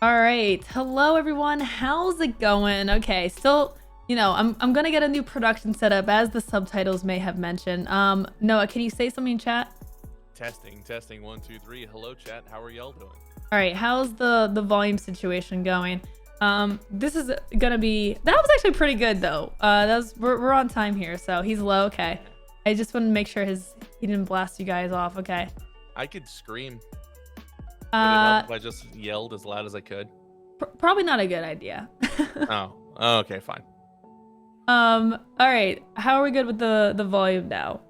All right. Hello, everyone. How's it going? Okay, still, I'm gonna get a new production setup, as the subtitles may have mentioned. Noah, can you say something in chat? Testing, 1, 2, 3. Hello, chat. How are y'all doing? All right. How's the volume situation going? This is gonna be. That was actually pretty good though. We're on time here, so he's low. Okay. I just want to make sure he didn't blast you guys off. Okay. I could scream. Would it Uh, help if I just yelled as loud as I could? Probably not a good idea. Oh, okay, fine. All right. How are we good with the volume now?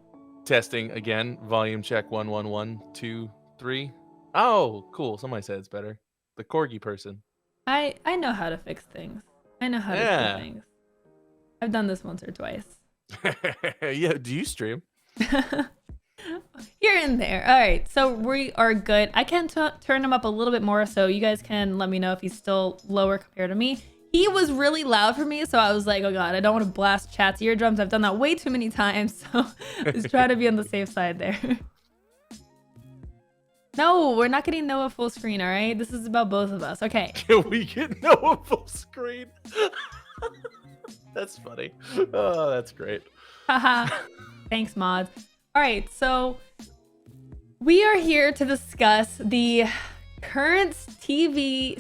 Testing again. Volume check. 1, 1, 1, 2, 3. Oh, cool. Somebody said it's better. The corgi person. I know how to fix things. I know how to do Yeah. things. I've done this once or twice. Yeah. Do you stream? Here and there. All right, so we are good. I can turn him up a little bit more, so you guys can let me know if he's still lower compared to me. He was really loud for me, so I was like, oh god, I don't want to blast chat's eardrums. I've done that way too many times, so just try to be on the safe side there. No, we're not getting Noah full screen, all right? This is about both of us. Okay. Can we get Noah full screen? That's funny. Oh, that's great. Haha. Thanks, mods. All right, so we are here to discuss the current TV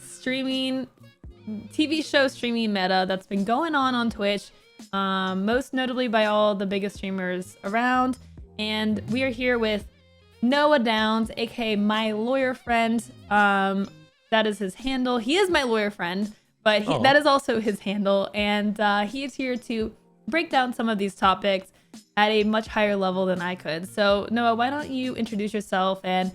show streaming meta that's been going on Twitch, most notably by all the biggest streamers around. And we are here with Noah Downs, aka my lawyer friend. That is his handle. He is my lawyer friend, but that is also his handle. And he is here to break down some of these topics at a much higher level than I could. So Noah, why don't you introduce yourself and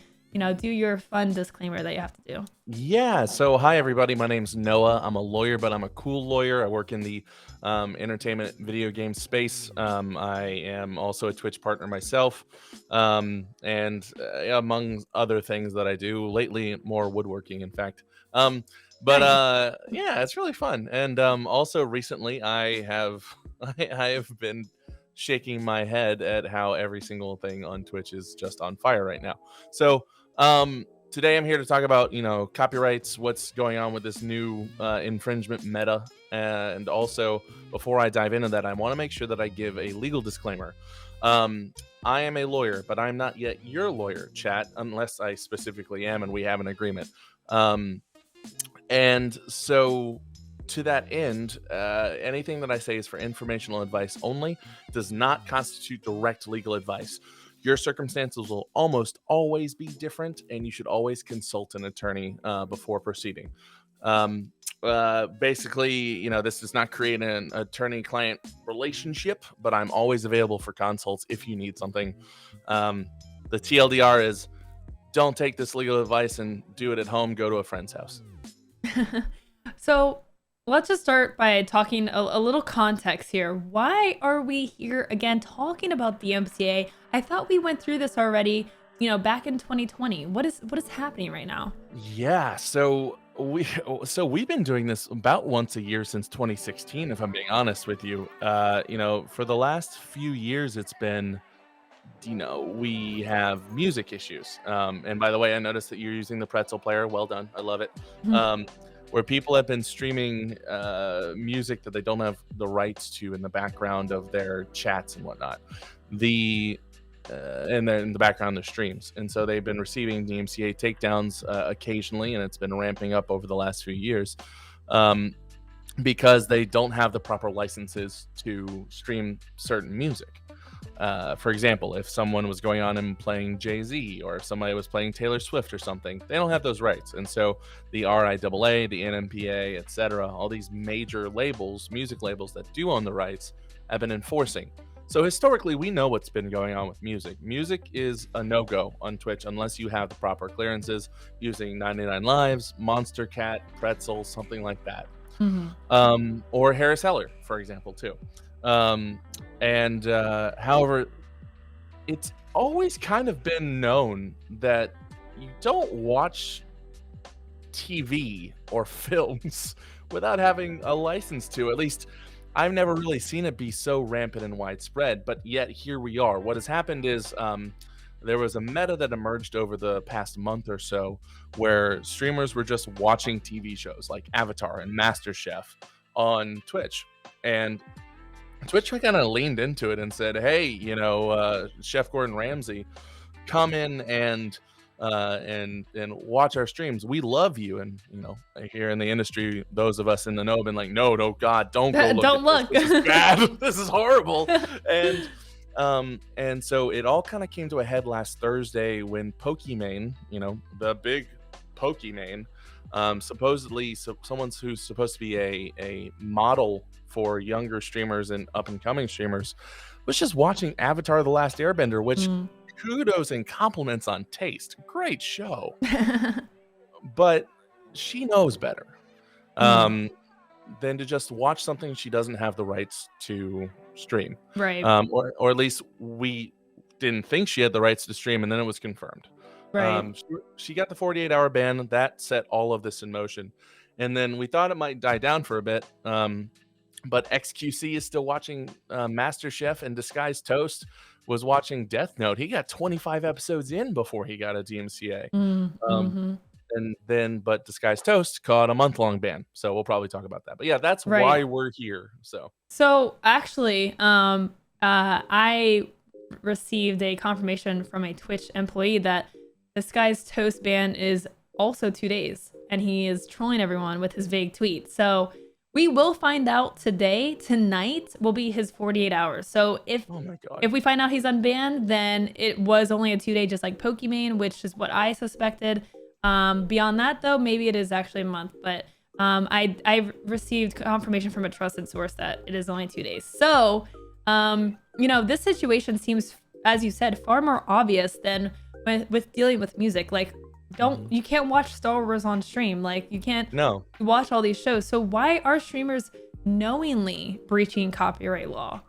do your fun disclaimer that you have to do. Yeah, so hi everybody, my name's Noah. I'm a lawyer, but I'm a cool lawyer. I work in the entertainment video game space. I am also a Twitch partner myself, and among other things that I do lately, more woodworking, in fact. Yeah, it's really fun. And also recently I have I have been shaking my head at how every single thing on Twitch is just on fire right now. So today I'm here to talk about, copyrights, what's going on with this new infringement meta. And also, before I dive into that, I want to make sure that I give a legal disclaimer. I am a lawyer, but I'm not yet your lawyer, chat, unless I specifically am and we have an agreement. And so to that end, anything that I say is for informational advice only, does not constitute direct legal advice. Your circumstances will almost always be different, and you should always consult an attorney before proceeding. Basically, this does not create an attorney-client relationship, but I'm always available for consults if you need something. The TLDR is, don't take this legal advice and do it at home. Go to a friend's house. So let's just start by talking a little context here. Why are we here again talking about the DMCA? I thought we went through this already, back in 2020. What is happening right now? Yeah, so we've been doing this about once a year since 2016, if I'm being honest with you. For the last few years, it's been, we have music issues. And by the way, I noticed that you're using the pretzel player. Well done. I love it. Where people have been streaming music that they don't have the rights to in the background of their chats and whatnot, and they're in the background of their streams. And so they've been receiving DMCA takedowns occasionally, and it's been ramping up over the last few years because they don't have the proper licenses to stream certain music. For example, if someone was going on and playing Jay-Z, or if somebody was playing Taylor Swift or something, they don't have those rights. And so the RIAA, the NMPA, etc., all these major labels, music labels that do own the rights, have been enforcing. So historically, we know what's been going on with music. Music is a no-go on Twitch unless you have the proper clearances using 99 Lives, Monster Cat, Pretzel, something like that. Or Harris Heller, for example, too. However, it's always kind of been known that you don't watch TV or films without having a license to. At least I've never really seen it be so rampant and widespread, but yet here we are. What has happened is there was a meta that emerged over the past month or so where streamers were just watching TV shows like Avatar and MasterChef on Twitch. And Twitch kind of leaned into it and said, "Hey, Chef Gordon Ramsay, come in and watch our streams. We love you." And here in the industry, those of us in the know have been like, "No, God, don't go look Don't at look. this. This is bad. This is horrible." And so it all kind of came to a head last Thursday when Pokimane, the big Pokimane, supposedly someone who's supposed to be a model for younger streamers and up and coming streamers, was just watching Avatar: The Last Airbender, which kudos and compliments on taste. Great show. But she knows better than to just watch something she doesn't have the rights to stream. Right. Or at least we didn't think she had the rights to stream, and then it was confirmed. Right. She got the 48-hour ban. That set all of this in motion. And then we thought it might die down for a bit. But XQC is still watching MasterChef, and Disguised Toast was watching Death Note. He got 25 episodes in before he got a DMCA. But Disguised Toast caught a month-long ban. So we'll probably talk about that. But yeah, that's why we're here. So actually, I received a confirmation from a Twitch employee that Disguised Toast ban is also 2 days, and he is trolling everyone with his vague tweet. So we will find out today. Tonight will be his 48 hours. So if we find out he's unbanned, then it was only a 2 day, just like Pokimane, which is what I suspected. Beyond that, though, maybe it is actually a month. But I received confirmation from a trusted source that it is only 2 days. So, this situation seems, as you said, far more obvious than with dealing with music. Like, you can't watch Star Wars on stream. Like, you can't watch all these shows. So why are streamers knowingly breaching copyright law?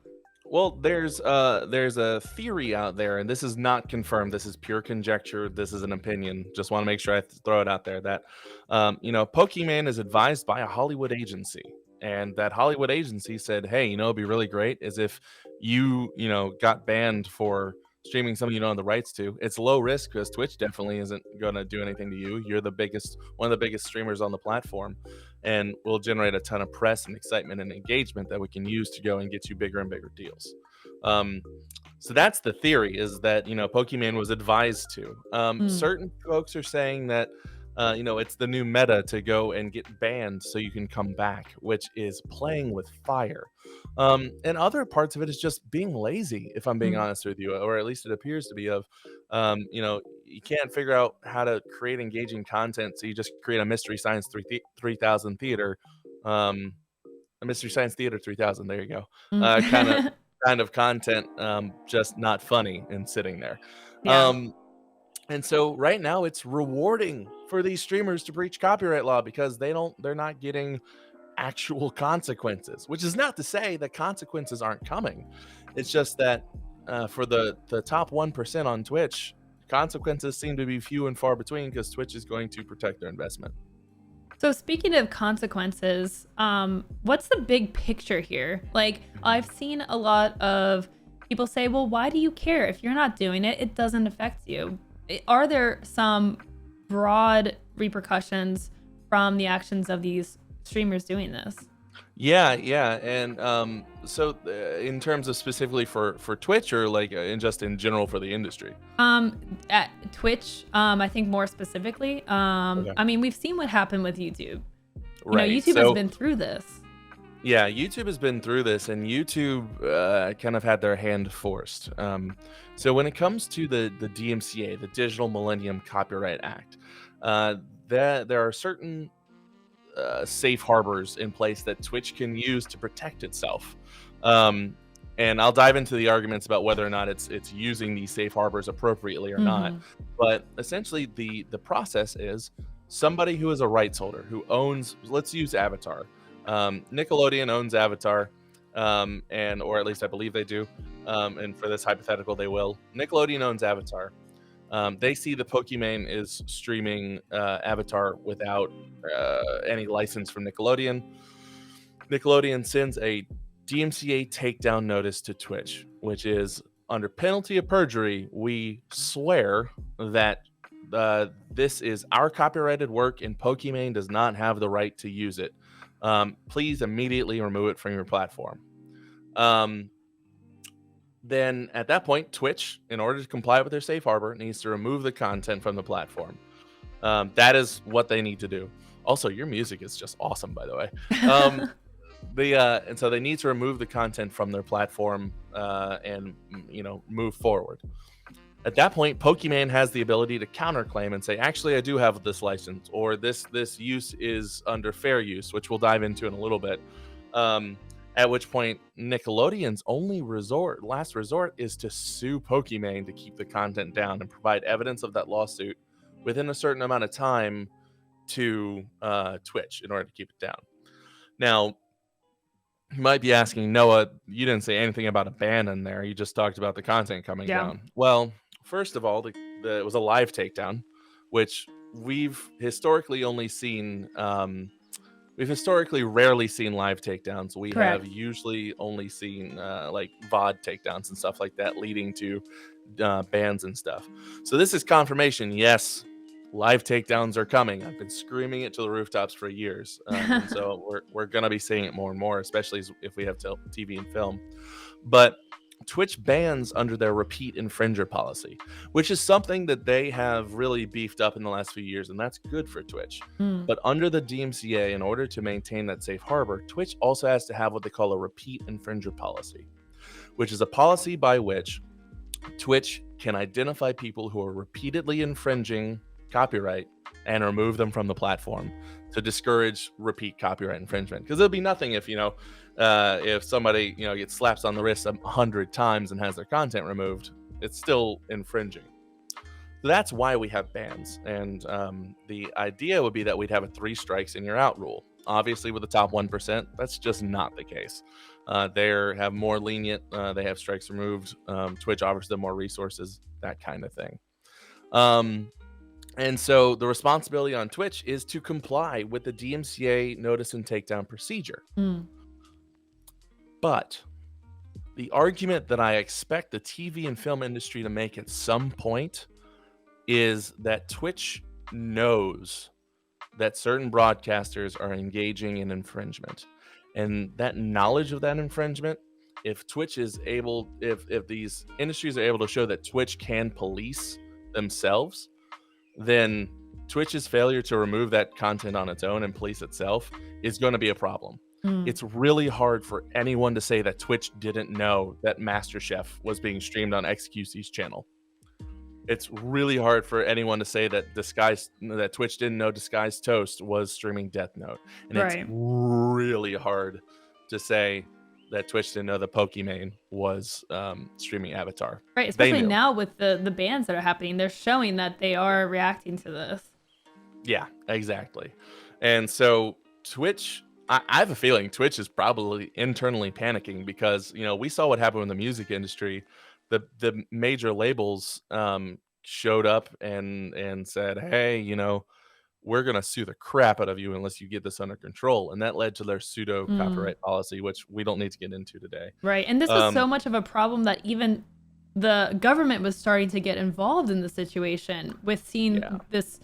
Well, there's a theory out there, and this is not confirmed. This is pure conjecture. This is an opinion. Just want to make sure I throw it out there that, Pokimane is advised by a Hollywood agency, and that Hollywood agency said, "Hey, it'd be really great is if you got banned for streaming something you don't have the rights to. It's low risk because Twitch definitely isn't going to do anything to you. You're one of the biggest streamers on the platform, and will generate a ton of press and excitement and engagement that we can use to go and get you bigger and bigger deals." So that's the theory, is that Pokimane was advised to. Certain folks are saying that it's the new meta to go and get banned so you can come back, which is playing with fire. And other parts of it is just being lazy, if I'm being honest with you, or at least it appears to be. You can't figure out how to create engaging content, so you just create a Mystery Science 3000 theater, a Mystery Science Theater 3000. There you go. Kind of content, just not funny and sitting there. Yeah. And so right now it's rewarding for these streamers to breach copyright law because they're not getting actual consequences, which is not to say that consequences aren't coming. It's just that for the top 1% on Twitch, consequences seem to be few and far between because Twitch is going to protect their investment. So speaking of consequences, what's the big picture here? Like, I've seen a lot of people say, well, why do you care? If you're not doing it, it doesn't affect you. Are there some broad repercussions from the actions of these streamers doing this? Yeah. And so in terms of specifically for Twitch, or like just in general for the industry? At Twitch, I think more specifically. Okay. I mean, we've seen what happened with YouTube. Right. YouTube has been through this. Yeah, YouTube has been through this, and YouTube kind of had their hand forced. So when it comes to the DMCA, the Digital Millennium Copyright Act, there are certain safe harbors in place that Twitch can use to protect itself. And I'll dive into the arguments about whether or not it's using these safe harbors appropriately or not. But essentially, the process is somebody who is a rights holder who owns, let's use Avatar. Nickelodeon owns Avatar, or at least I believe they do. And for this hypothetical, they will. Nickelodeon owns Avatar. They see the Pokimane is streaming Avatar without any license from Nickelodeon. Nickelodeon sends a DMCA takedown notice to Twitch, which is under penalty of perjury, we swear that this is our copyrighted work and Pokimane does not have the right to use it. Please immediately remove it from your platform. Then at that point, Twitch, in order to comply with their safe harbor, needs to remove the content from the platform. That is what they need to do. Also, your music is just awesome, by the way. And so they need to remove the content from their platform and move forward. At that point, Pokimane has the ability to counterclaim and say, actually, I do have this license, or this use is under fair use, which we'll dive into in a little bit. At which point, Nickelodeon's only last resort is to sue Pokimane to keep the content down and provide evidence of that lawsuit within a certain amount of time to Twitch in order to keep it down. Now, you might be asking, Noah, you didn't say anything about a ban in there. You just talked about the content coming down. Well, first of all, it was a live takedown, which we've historically only seen. We've historically rarely seen live takedowns. We Correct. have usually only seen like VOD takedowns and stuff like that, leading to bans and stuff. So this is confirmation. Yes, live takedowns are coming. I've been screaming it to the rooftops for years. And so we're going to be seeing it more and more, especially if we have TV and film. But Twitch bans under their repeat infringer policy, which is something that they have really beefed up in the last few years, and that's good for Twitch. But under the DMCA, in order to maintain that safe harbor, Twitch also has to have what they call a repeat infringer policy, which is a policy by which Twitch can identify people who are repeatedly infringing copyright and remove them from the platform to discourage repeat copyright infringement. Because it'll be nothing if somebody gets slapped on the wrist 100 times and has their content removed, it's still infringing. So that's why we have bans. And the idea would be that we'd have a 3 strikes and you're out rule. Obviously, with the top 1%, that's just not the case. They have more lenient. They have strikes removed. Twitch offers them more resources, that kind of thing. And so the responsibility on Twitch is to comply with the DMCA notice and takedown procedure. But the argument that I expect the TV and film industry to make at some point is that Twitch knows that certain broadcasters are engaging in infringement. And that knowledge of that infringement, if these industries are able to show that Twitch can police themselves, then Twitch's failure to remove that content on its own and police itself is going to be a problem. It's really hard for anyone to say that Twitch didn't know that MasterChef was being streamed on XQC's channel. It's really hard for anyone to say that Twitch didn't know Disguised Toast was streaming Death Note. And It's really hard to say that Twitch didn't know the Pokimane was streaming Avatar. Right, especially now with the bans that are happening. They're showing that they are reacting to this. Yeah, exactly. And so Twitch, I have a feeling Twitch is probably internally panicking because, we saw what happened in the music industry. The major labels showed up and said, hey, we're going to sue the crap out of you unless you get this under control. And that led to their pseudo copyright policy, which we don't need to get into today. Right. And this was so much of a problem that even the government was starting to get involved in the situation with seeing this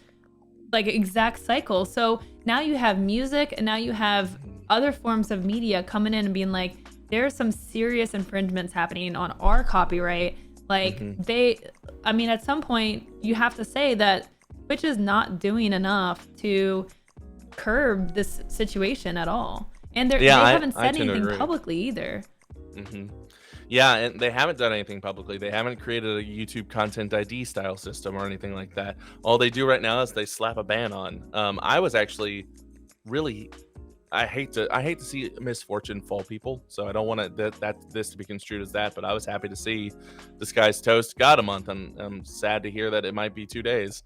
exact cycle. So now you have music and now you have other forms of media coming in and being like, there's some serious infringements happening on our copyright. At some point you have to say that Twitch is not doing enough to curb this situation at all. And they haven't said anything publicly either. Yeah, and they haven't done anything publicly. They haven't created a YouTube content ID style system or anything like that. All they do right now is they slap a ban on. I was actually really, I hate to see misfortune fall people, so I don't want this to be construed as that. But I was happy to see Disguised Toast got a month, and I'm sad to hear that it might be 2 days,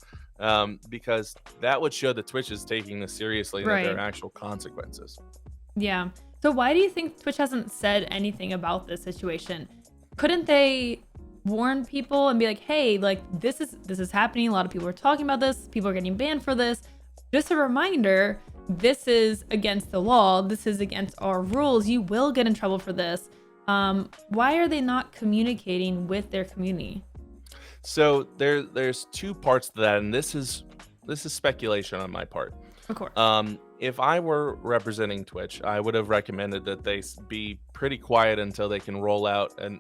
because that would show that Twitch is taking this seriously and that there are actual consequences. Yeah. So why do you think Twitch hasn't said anything about this situation? Couldn't they warn people and be like, hey, this is happening. A lot of people are talking about this. People are getting banned for this. Just a reminder, this is against the law. This is against our rules. You will get in trouble for this. Why are they not communicating with their community? So there's two parts to that, and this is speculation on my part. Of course. If I were representing Twitch, I would have recommended that they be pretty quiet until they can roll out an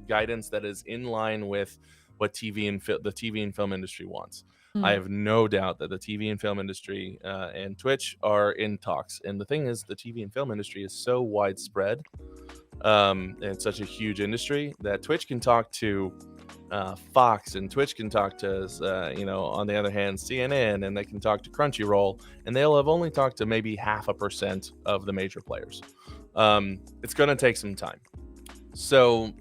guidance that is in line with what the TV and film industry wants. I Mm. have no doubt that the TV and film industry and Twitch are in talks. And the thing is, the TV and film industry is so widespread, and such a huge industry that Twitch can talk to Fox, and Twitch can talk to, on the other hand, CNN, and they can talk to Crunchyroll, and they'll have only talked to maybe 0.5% of the major players. It's going to take some time. So,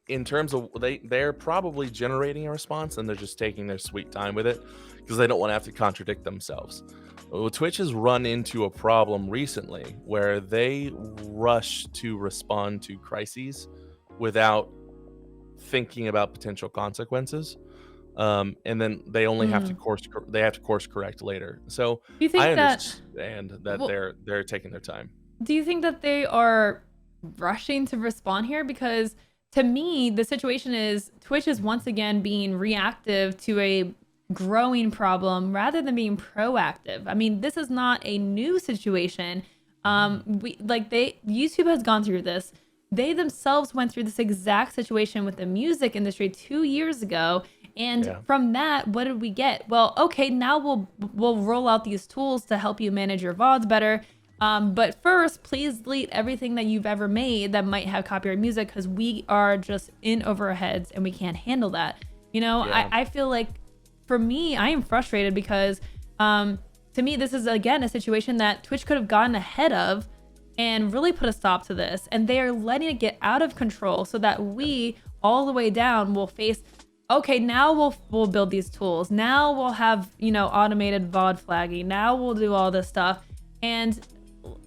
in terms of they're probably generating a response, and they're just taking their sweet time with it because they don't want to have to contradict themselves. Well, Twitch has run into a problem recently where they rush to respond to crises without thinking about potential consequences, and then they only have to Mm. course correct later. So Do you I think that? understand that Well, they're taking their time. do you think that they are rushing to respond here? Because to me, the situation is Twitch is once again being reactive to a growing problem rather than being proactive. I mean, this is not a new situation. YouTube has gone through this. They themselves went through this exact situation with the music industry 2 years ago. And Yeah. from that, what did we get? Well, okay, now we'll roll out these tools to help you manage your VODs better. But first, please delete everything that you've ever made that might have copyright music, because we are just in over our heads and we can't handle that. Yeah. I feel like for me, I am frustrated because to me, this is again a situation that Twitch could have gotten ahead of and really put a stop to this. And they are letting it get out of control so that we all the way down will face, okay, now we'll build these tools. Now we'll have, automated VOD flagging. Now we'll do all this stuff. And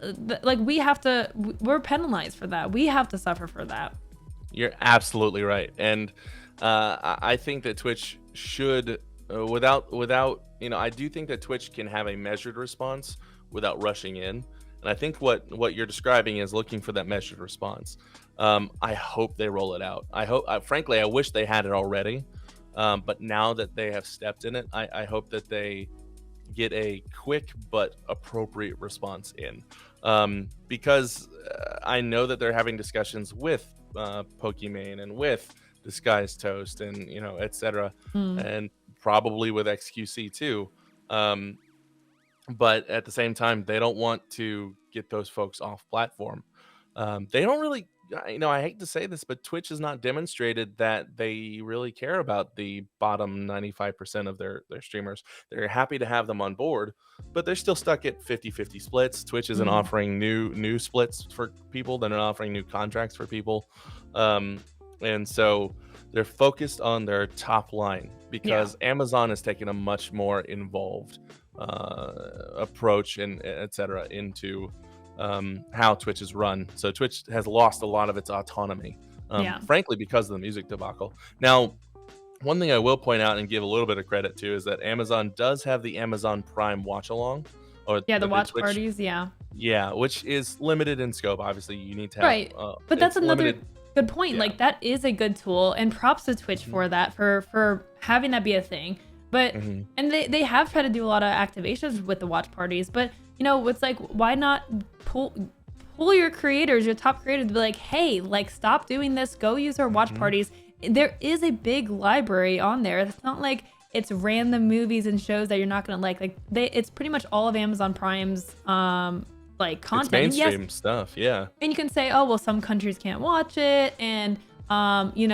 we're penalized for that. We have to suffer for that. You're absolutely right, and I think that Twitch should, without I do think that Twitch can have a measured response without rushing in, and I think what you're describing is looking for that measured response. I hope they roll it out. Frankly, I wish they had it already, but now that they have stepped in it, I hope that they get a quick but appropriate response in, because I know that they're having discussions with Pokimane and with Disguised Toast and etc., and probably with XQC too, but at the same time they don't want to get those folks off platform. They don't really, I hate to say this, but Twitch has not demonstrated that they really care about the bottom 95% of their streamers. They're happy to have them on board, but they're still stuck at 50-50 splits. Twitch isn't offering new splits for people. They're not offering new contracts for people. And so they're focused on their top line because Amazon has taken a much more involved approach and etc. into how Twitch is run. So Twitch has lost a lot of its autonomy, frankly, because of the music debacle. Now, one thing I will point out and give a little bit of credit to is that Amazon does have the Amazon Prime watch along, or The watch Twitch, parties. which is limited in scope. Obviously, you need to have Right. But that's another limited. good point. Yeah. That is a good tool, and props to Twitch for that, for having that be a thing. But and they have tried to do a lot of activations with the watch parties, but it's like, why not pull your creators, your top creators, to be like, hey, stop doing this, go use our watch parties. There is a big library on there. It's not like it's random movies and shows that you're not gonna like it's pretty much all of Amazon Prime's content. It's mainstream stuff, yeah. And you can say, oh well, some countries can't watch it, and you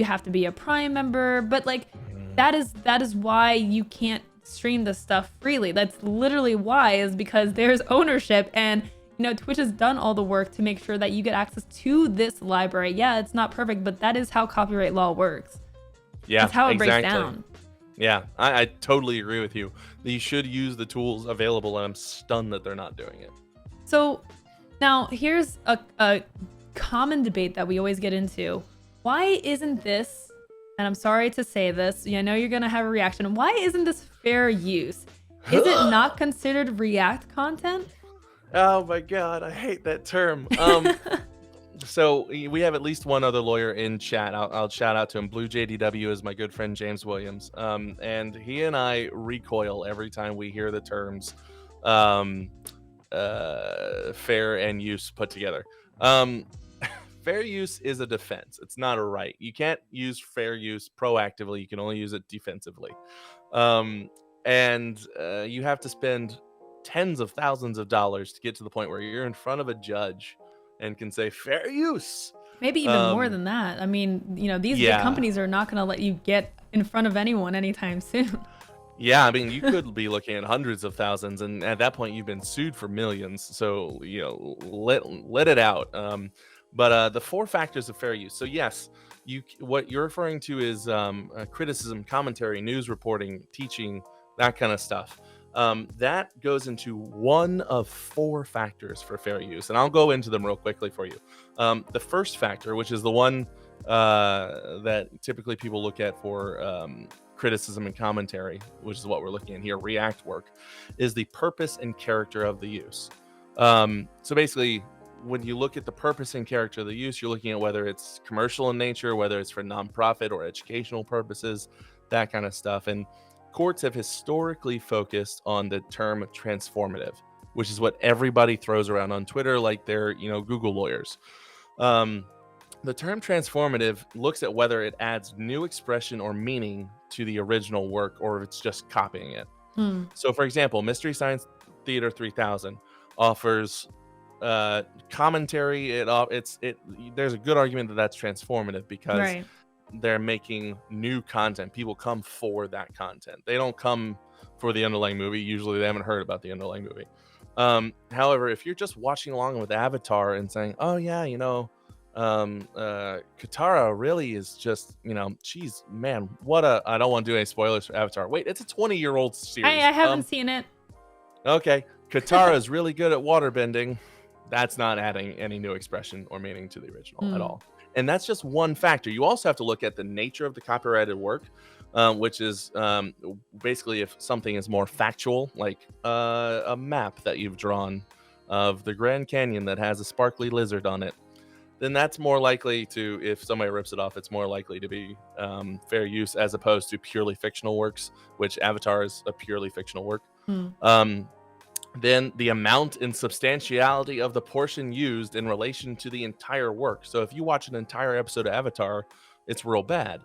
have to be a Prime member, but that is why you can't stream this stuff freely. That's literally why, is because there's ownership, and Twitch has done all the work to make sure that you get access to this library. Yeah, it's not perfect, but that is how copyright law works. Yeah, that's how it exactly. breaks down. Yeah, I totally agree with you. You should use the tools available, and I'm stunned that they're not doing it. So now here's a common debate that we always get into. Why isn't this, and I'm sorry to say this, I know you're gonna have a reaction, why isn't this fair use? Is it not considered React content? Oh my god, I hate that term. So we have at least one other lawyer in chat. I'll shout out to him. Blue JDW is my good friend James Williams. And he and I recoil every time we hear the terms um, fair and use put together. Um, fair use is a defense. It's not a right. You can't use fair use proactively. You can only use it defensively. Um, and you have to spend tens of thousands of dollars to get to the point where you're in front of a judge and can say fair use. Maybe even more Um, than that. I mean, these big yeah, companies are not going to let you get in front of anyone anytime soon. yeah. I mean, you could be looking at hundreds of thousands, and at that point, you've been sued for millions. So let it out. But the four factors of fair use. So yes, what you're referring to is criticism, commentary, news reporting, teaching, that kind of stuff. That goes into one of four factors for fair use, and I'll go into them real quickly for you. The first factor, which is the one that typically people look at for criticism and commentary, which is what we're looking at here, React work, is the purpose and character of the use. So basically, when you look at the purpose and character of the use, you're looking at whether it's commercial in nature, whether it's for nonprofit or educational purposes, that kind of stuff. And courts have historically focused on the term transformative, which is what everybody throws around on Twitter like they're, Google lawyers. The term transformative looks at whether it adds new expression or meaning to the original work or if it's just copying it. Hmm. So, for example, Mystery Science Theater 3000 offers commentary. There's a good argument that that's transformative because Right. they're making new content. People come for that content. They don't come for the underlying movie. Usually, they haven't heard about the underlying movie. However, if you're just watching along with Avatar and saying, "Oh yeah, Katara really is just, she's man, I don't want to do any spoilers for Avatar. Wait, it's a 20-year-old series. I haven't seen it. Okay, Katara is really good at waterbending. That's not adding any new expression or meaning to the original at all. And that's just one factor. You also have to look at the nature of the copyrighted work, which is basically if something is more factual, like a map that you've drawn of the Grand Canyon that has a sparkly lizard on it, then that's more likely to, if somebody rips it off, it's more likely to be fair use as opposed to purely fictional works, which Avatar is a purely fictional work. Then the amount and substantiality of the portion used in relation to the entire work. So if you watch an entire episode of Avatar, it's real bad.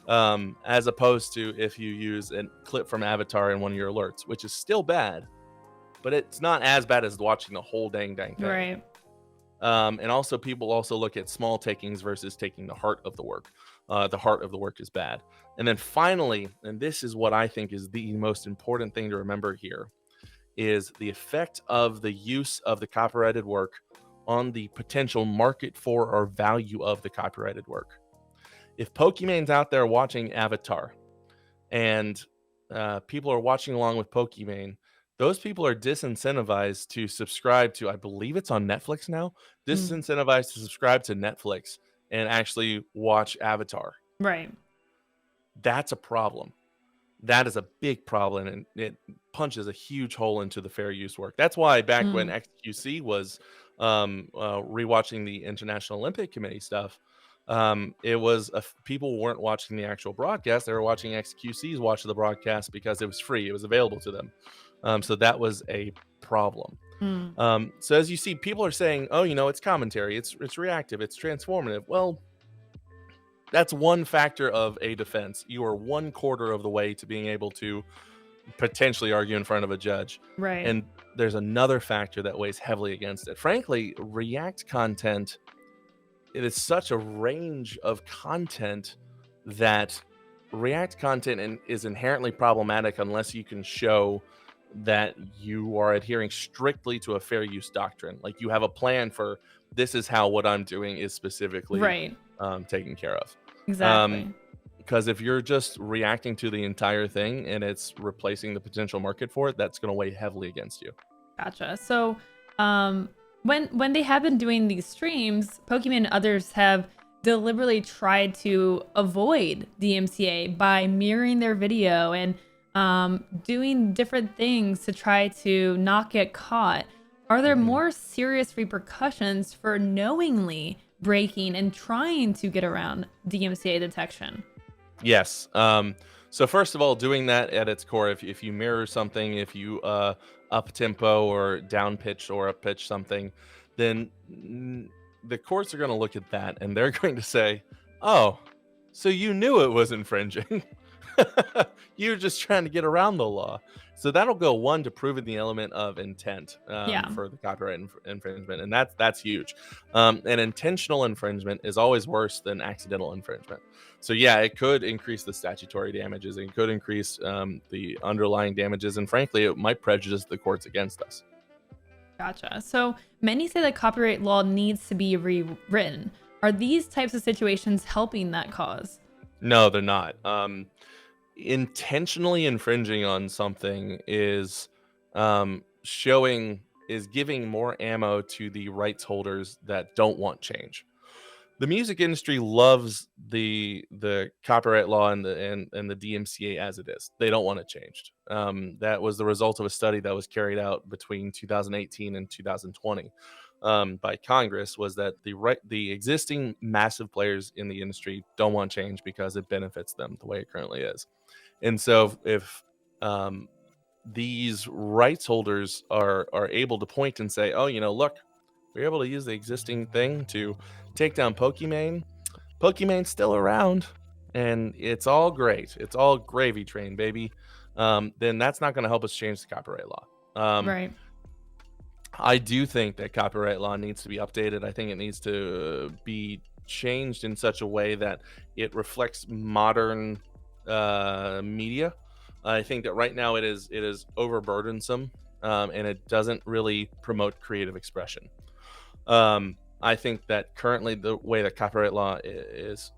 As opposed to if you use a clip from Avatar in one of your alerts, which is still bad, but it's not as bad as watching the whole dang thing. Right. And also people also look at small takings versus taking the heart of the work. The heart of the work is bad. And then finally, and this is what I think is the most important thing to remember here, is the effect of the use of the copyrighted work on the potential market for or value of the copyrighted work. If Pokemon's out there watching Avatar and people are watching along with Pokemon, those people are disincentivized to subscribe to, I believe it's on Netflix now, disincentivized to subscribe to Netflix and actually watch Avatar. Right. That's a problem. That is a big problem, and it punches a huge hole into the fair use work. That's why back when XQC was rewatching the International Olympic Committee stuff, it was people weren't watching the actual broadcast. They were watching XQC's watch of the broadcast because it was free. It was available to them. So that was a problem. So as you see, people are saying, oh, it's commentary. It's reactive. It's transformative. Well, that's one factor of a defense. You are 1/4 of the way to being able to potentially argue in front of a judge. Right. And there's another factor that weighs heavily against it. Frankly, React content, it is such a range of content that React content is inherently problematic unless you can show that you are adhering strictly to a fair use doctrine. Like you have a plan for this is how what I'm doing is specifically Right. Taken care of. Exactly. Because if you're just reacting to the entire thing and it's replacing the potential market for it, that's going to weigh heavily against you. Gotcha. So, when they have been doing these streams, Pokemon and others have deliberately tried to avoid DMCA by mirroring their video and doing different things to try to not get caught. Are there Mhm. more serious repercussions for knowingly breaking and trying to get around DMCA detection? Yes. So first of all, doing that at its core, if you mirror something, if you up tempo or down pitch or up pitch something, then the courts are going to look at that and they're going to say, "Oh, so you knew it was infringing. You're just trying to get around the law." So that'll go one to proving the element of intent Yeah, for the copyright infringement, and that's huge. And intentional infringement is always worse than accidental infringement. So yeah, it could increase the statutory damages. It could increase the underlying damages, and frankly, it might prejudice the courts against us. gotcha. So many say that copyright law needs to be rewritten. Are these types of situations helping that cause? No, they're not. Intentionally infringing on something is showing is giving more ammo to the rights holders that don't want change. The music industry loves the copyright law and the DMCA as it is. They don't want it changed. That was the result of a study that was carried out between 2018 and 2020 by Congress. Was that the existing massive players in the industry don't want change because it benefits them the way it currently is. And so if um, these rights holders are able to point and say, "Oh, look, we're able to use the existing thing to take down Pokimane. Pokimane's still around, and it's all great. It's all gravy train, baby." Then that's not going to help us change the copyright law. Um, Right. I do think that copyright law needs to be updated. I think it needs to be changed in such a way that it reflects modern media. I think that right now it is overburdensome, and it doesn't really promote creative expression. I think that currently the way that copyright law is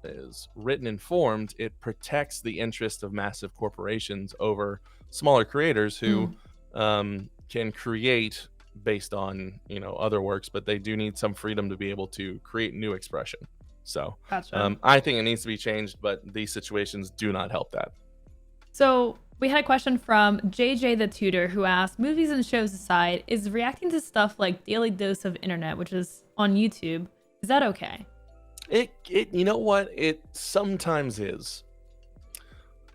written and formed, it protects the interest of massive corporations over smaller creators who Mm, can create based on other works, but they do need some freedom to be able to create new expression. So gotcha. I think it needs to be changed, but these situations do not help that. So we had a question from JJ the Tutor who asked, movies and shows aside, is reacting to stuff like Daily Dose of Internet, which is on YouTube, is that okay? It you know what? It sometimes is.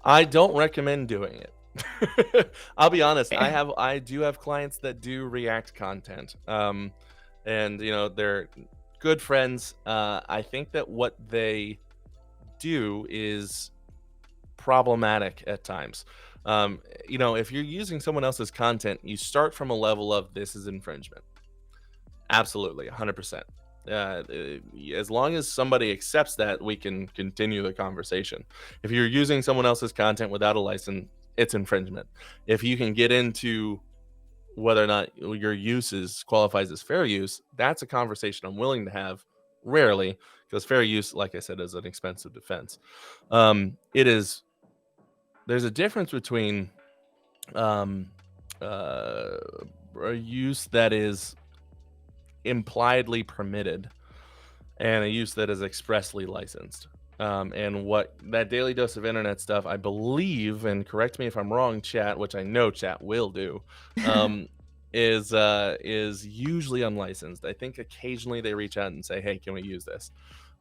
I don't recommend doing it. I'll be honest. Fair. I do have clients that do react content, and they're good friends. I think that what they do is problematic at times. If you're using someone else's content, you start from a level of this is infringement. Absolutely, 100%. As long as somebody accepts that, we can continue the conversation. If you're using someone else's content without a license, it's infringement. If you can get into whether or not your use qualifies as fair use, that's a conversation I'm willing to have. Rarely, because fair use, like I said, is an expensive defense. It is. There's a difference between um, uh, a use that is impliedly permitted and a use that is expressly licensed. And what that daily dose of internet stuff, I believe, and correct me if I'm wrong, chat, which I know chat will do, um, is usually unlicensed. I think occasionally they reach out and say, "Hey, can we use this?"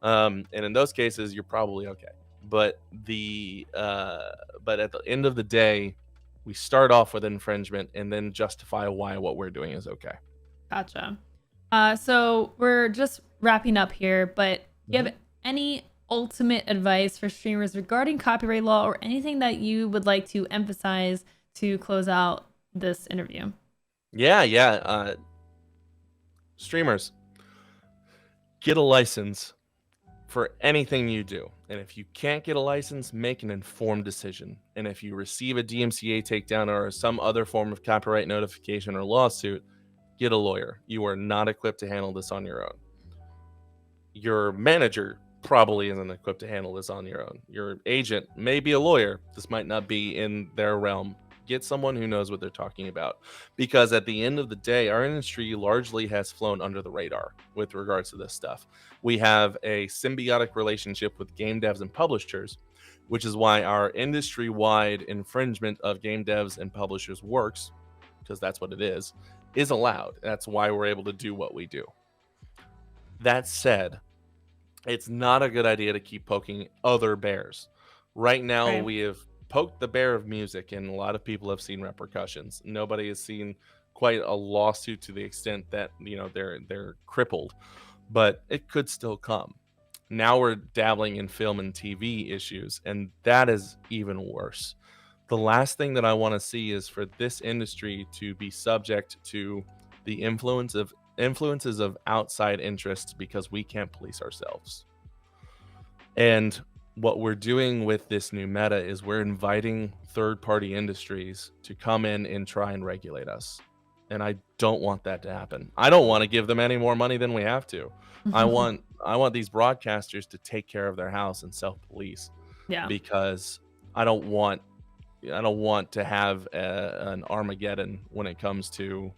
And in those cases, you're probably okay. But but at the end of the day, we start off with infringement and then justify why what we're doing is okay. Gotcha. So we're just wrapping up here, but do you Mhm. have any ultimate advice for streamers regarding copyright law or anything that you would like to emphasize to close out this interview? Yeah, yeah. Streamers, get a license for anything you do. And if you can't get a license, make an informed decision. And if you receive a DMCA takedown or some other form of copyright notification or lawsuit, get a lawyer. You are not equipped to handle this on your own. Your manager probably isn't equipped to handle this on your own. Your agent may be a lawyer. This might not be in their realm. Get someone who knows what they're talking about. Because at the end of the day, our industry largely has flown under the radar with regards to this stuff. We have a symbiotic relationship with game devs and publishers, which is why our industry wide infringement of game devs and publishers works, because that's what it is. is allowed. That's why we're able to do what we do. That said, it's not a good idea to keep poking other bears. Right now, Right. we have poked the bear of music, and a lot of people have seen repercussions. Nobody has seen quite a lawsuit to the extent that they're crippled, but it could still come. Now we're dabbling in film and TV issues, and that is even worse. The last thing that I want to see is for this industry to be subject to the influences of outside interests because we can't police ourselves. And what we're doing with this new meta is we're inviting third-party industries to come in and try and regulate us. And I don't want that to happen. I don't want to give them any more money than we have to. I want these broadcasters to take care of their house and self-police Yeah. because I don't want to have an Armageddon when it comes to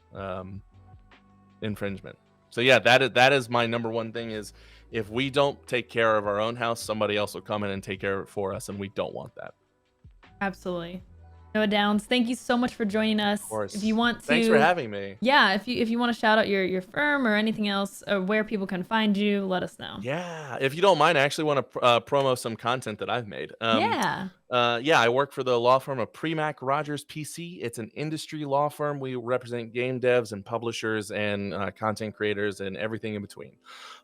infringement. So yeah, that is my number one thing is if we don't take care of our own house, somebody else will come in and take care of it for us, and we don't want that. Absolutely. Noah Downs, thank you so much for joining us. Of course. If you want to, Thanks for having me. Yeah, if you want to shout out your firm or anything else, or where people can find you, let us know. Yeah, if you don't mind, I actually want to promo some content that I've made. Yeah. Yeah, I work for the law firm of Premack Rogers PC. It's an industry law firm. We represent game devs and publishers and content creators and everything in between.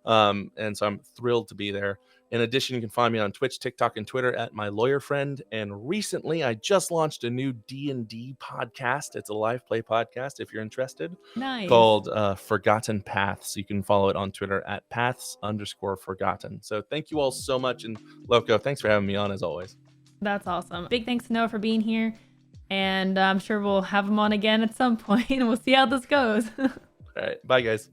And so I'm thrilled to be there. In addition, you can find me on Twitch, TikTok, and Twitter at My Lawyer Friend. And recently, I just launched a new D&D podcast. It's a live play podcast, if you're interested. Nice. Called Forgotten Paths. You can follow it on Twitter at paths_forgotten. So thank you all so much. And Lowco, thanks for having me on as always. That's awesome. Big thanks to Noah for being here. And I'm sure we'll have him on again at some point. And we'll see how this goes. All right. Bye, guys.